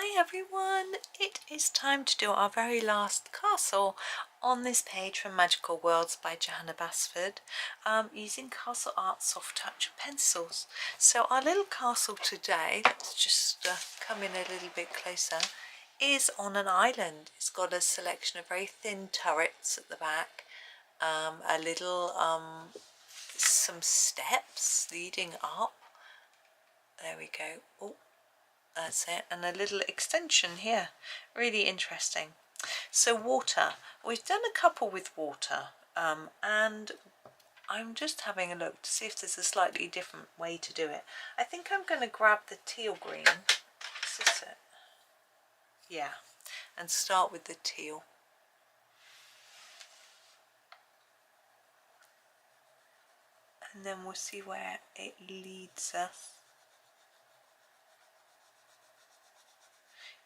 Hi everyone, it is time to do our very last castle on this page from Magical Worlds by Johanna Basford, using Castle Art Soft Touch pencils. So our little castle today, let's just come in a little bit closer, is on an island. It's got a selection of very thin turrets at the back, some steps leading up. There we go. Oh, that's it, and a little extension here. Really interesting. So water, we've done a couple with water, and I'm just having a look to see if there's a slightly different way to do it. I think I'm going to grab the teal green. Is this it? Yeah, and start with the teal. And then we'll see where it leads us.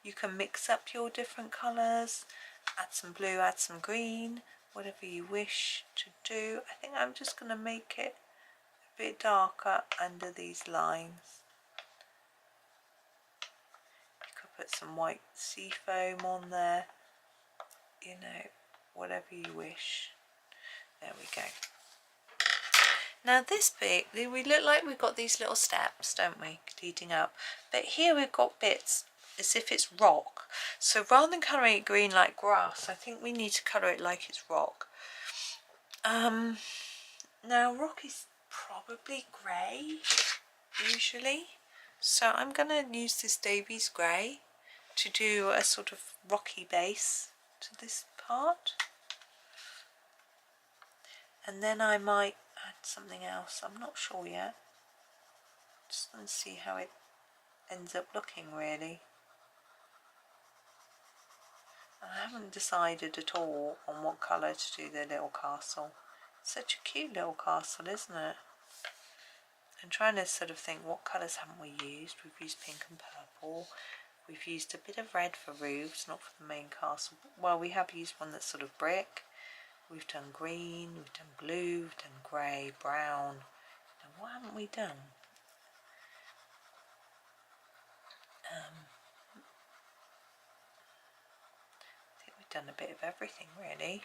You can mix up your different colours, add some blue, add some green, whatever you wish to do. I think I'm just going to make it a bit darker under these lines. You could put some white sea foam on there, you know, whatever you wish. There we go. Now this bit, we look like we've got these little steps, don't we, leading up. But here we've got bits as if it's rock. So rather than colouring it green like grass, I think we need to colour it like it's rock. Now rock is probably grey, usually. So I'm going to use this Davy's grey to do a sort of rocky base to this part. And then I might add something else, I'm not sure yet. Just going to see how it ends up looking really. I haven't decided at all on what colour to do the little castle. Such a cute little castle, isn't it? I'm trying to sort of think, what colours haven't we used? We've used pink and purple. We've used a bit of red for roofs, not for the main castle. Well, we have used one that's sort of brick. We've done green, we've done blue, we've done grey, brown. Now what haven't we done? I think we've done a bit of everything really.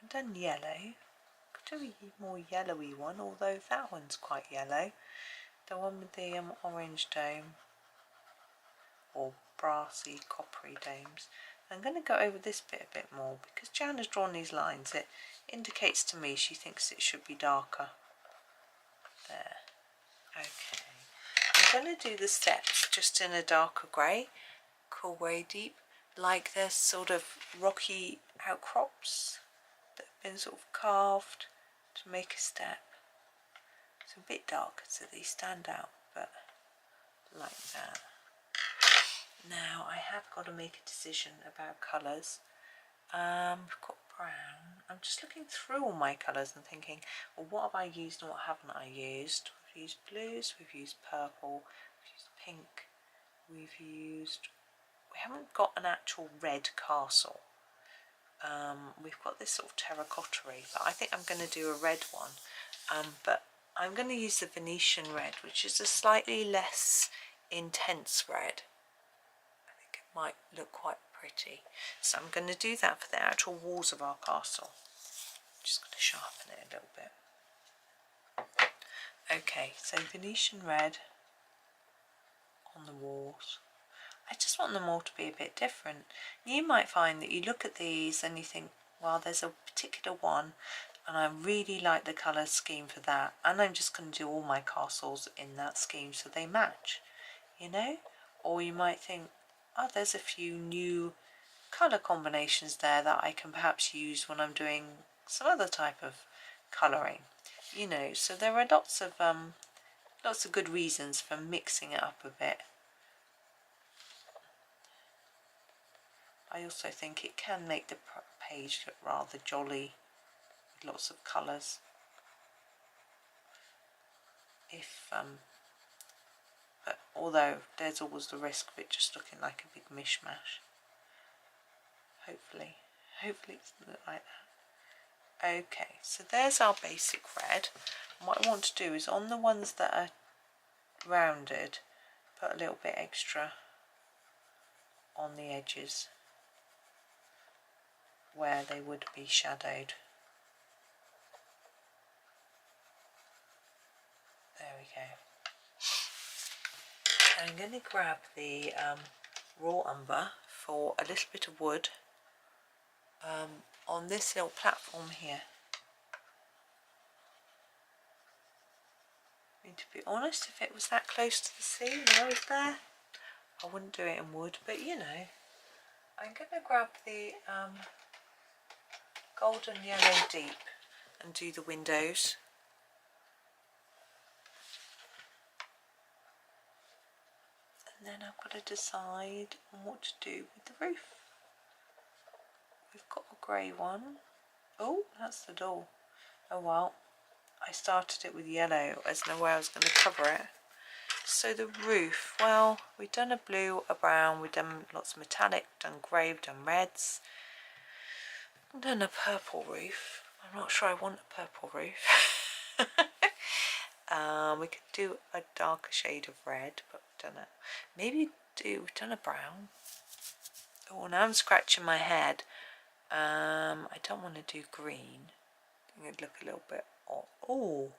We've done yellow. Could do a more yellowy one, although that one's quite yellow. The one with the orange dome, or brassy, coppery domes. I'm going to go over this bit a bit more because Joanna's drawn these lines. It indicates to me she thinks it should be darker. There. Okay. I'm going to do the steps just in a darker grey, cool grey deep, like they're sort of rocky outcrops that have been sort of carved to make a step. It's a bit darker so they stand out, but like that. Now I have got to make a decision about colours. We've got brown. I'm just looking through all my colours and thinking, well, what have I used and what haven't I used? We've used blues, we've used purple, we've used pink, we haven't got an actual red castle. We've got this sort of terracotta-y, but I think I'm going to do a red one. But I'm going to use the Venetian red, which is a slightly less intense red. Might look quite pretty, so I'm going to do that for the actual walls of our castle. Just going to sharpen it a little bit. Okay, so Venetian red on the walls. I just want them all to be a bit different. You might find that you look at these and you think, well, there's a particular one and I really like the colour scheme for that, and I'm just going to do all my castles in that scheme so they match, you know. Or you might think, oh, there's a few new colour combinations there that I can perhaps use when I'm doing some other type of colouring, you know. So there are lots of good reasons for mixing it up a bit. I also think it can make the page look rather jolly with lots of colours. But although there's always the risk of it just looking like a big mishmash. Hopefully it doesn't look like that. Okay, so there's our basic red. And what I want to do is on the ones that are rounded, put a little bit extra on the edges where they would be shadowed. There we go. I'm going to grab the raw umber for a little bit of wood on this little platform here. I mean, to be honest, if it was that close to the sea and I was there, I wouldn't do it in wood, but you know. I'm going to grab the golden yellow deep and do the windows. And then I've got to decide on what to do with the roof. We've got a grey one. Oh, that's the door. Oh well, I started it with yellow as no way I was going to cover it. So the roof, well, we've done a blue, a brown, we've done lots of metallic, done grey, we've done reds. I've done a purple roof. I'm not sure I want a purple roof. We could do a darker shade of red, but we've done it. Maybe we've done a brown. Oh, now I'm scratching my head. I don't want to do green. I think it'd look a little bit odd. Oh,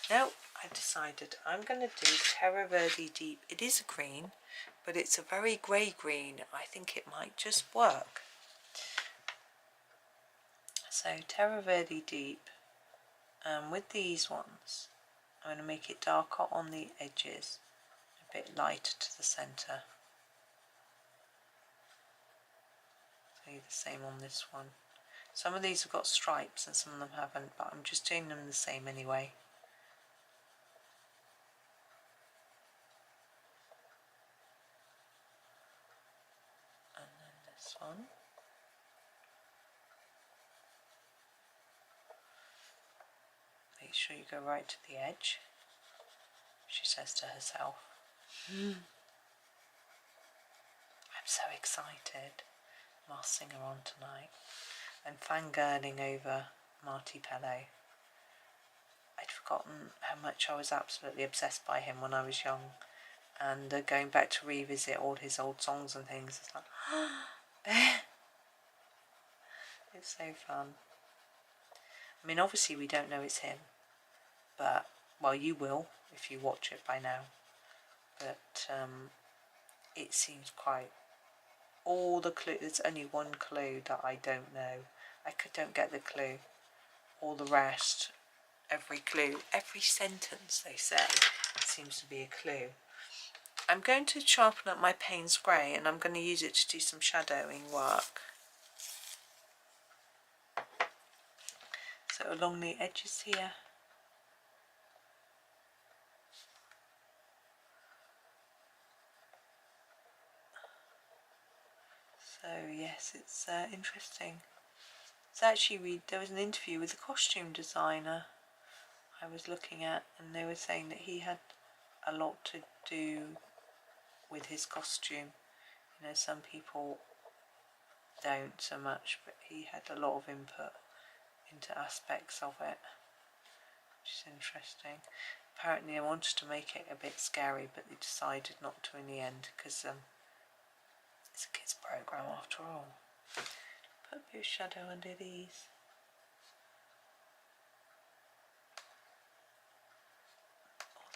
no, I decided I'm going to do Terre Verde Deep. It is a green, but it's a very grey green. I think it might just work. So Terre Verde Deep, with these ones, I'm going to make it darker on the edges, a bit lighter to the centre. So the same on this one. Some of these have got stripes and some of them haven't, but I'm just doing them the same anyway. And then this one. Make sure you go right to the edge, she says to herself. I'm so excited. I'll sing her on tonight. I'm fangirling over Marty Pello. I'd forgotten how much I was absolutely obsessed by him when I was young, and going back to revisit all his old songs and things, it's like, it's so fun. I mean, obviously we don't know it's him, but, well, you will if you watch it by now, but it seems quite, all the clue, there's only one clue that I don't know. I don't get the clue. All the rest, every clue, every sentence they say seems to be a clue. I'm going to sharpen up my Paynes grey and I'm going to use it to do some shadowing work. So along the edges here. So yes, it's interesting. It's actually, there was an interview with a costume designer I was looking at, and they were saying that he had a lot to do with his costume. You know, some people don't so much, but he had a lot of input into aspects of it, which is interesting. Apparently they wanted to make it a bit scary, but they decided not to in the end, because it's a kids program after all. Put a bit of shadow under these.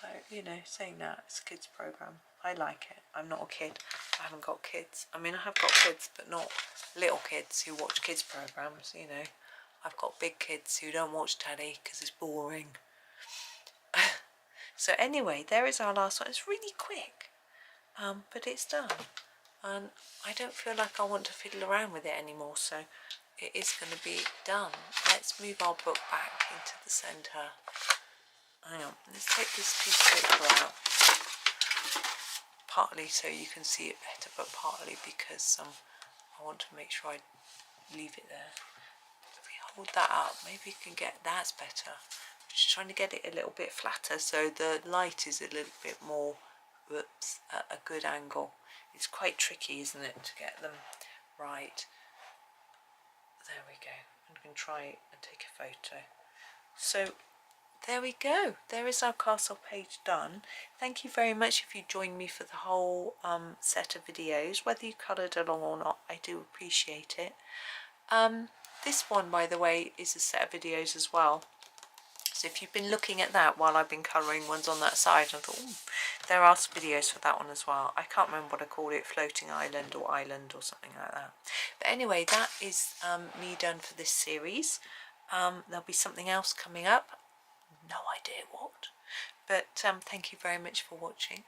Although, you know, saying that, it's a kids program. I like it. I'm not a kid. I haven't got kids. I mean, I have got kids, but not little kids who watch kids programs, you know. I've got big kids who don't watch telly because it's boring. So anyway, there is our last one. It's really quick, but it's done. And I don't feel like I want to fiddle around with it anymore, so it is going to be done. Let's move our book back into the centre. Hang on, let's take this piece of paper out. Partly so you can see it better, but partly because I want to make sure I leave it there. If we hold that up, maybe we can get, that's better. Just trying to get it a little bit flatter so the light is a little bit more, whoops, at a good angle. It's quite tricky, isn't it, to get them right. There we go. I'm going to try and take a photo. So there we go. There is our castle page done. Thank you very much if you joined me for the whole set of videos. Whether you coloured along or not, I do appreciate it. This one, by the way, is a set of videos as well. So if you've been looking at that while I've been colouring ones on that side, I thought, ooh, there are some videos for that one as well. I can't remember what I called it, floating island or something like that. But anyway, that is me done for this series. There'll be something else coming up. No idea what. But thank you very much for watching.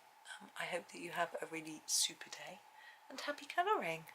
I hope that you have a really super day and happy colouring.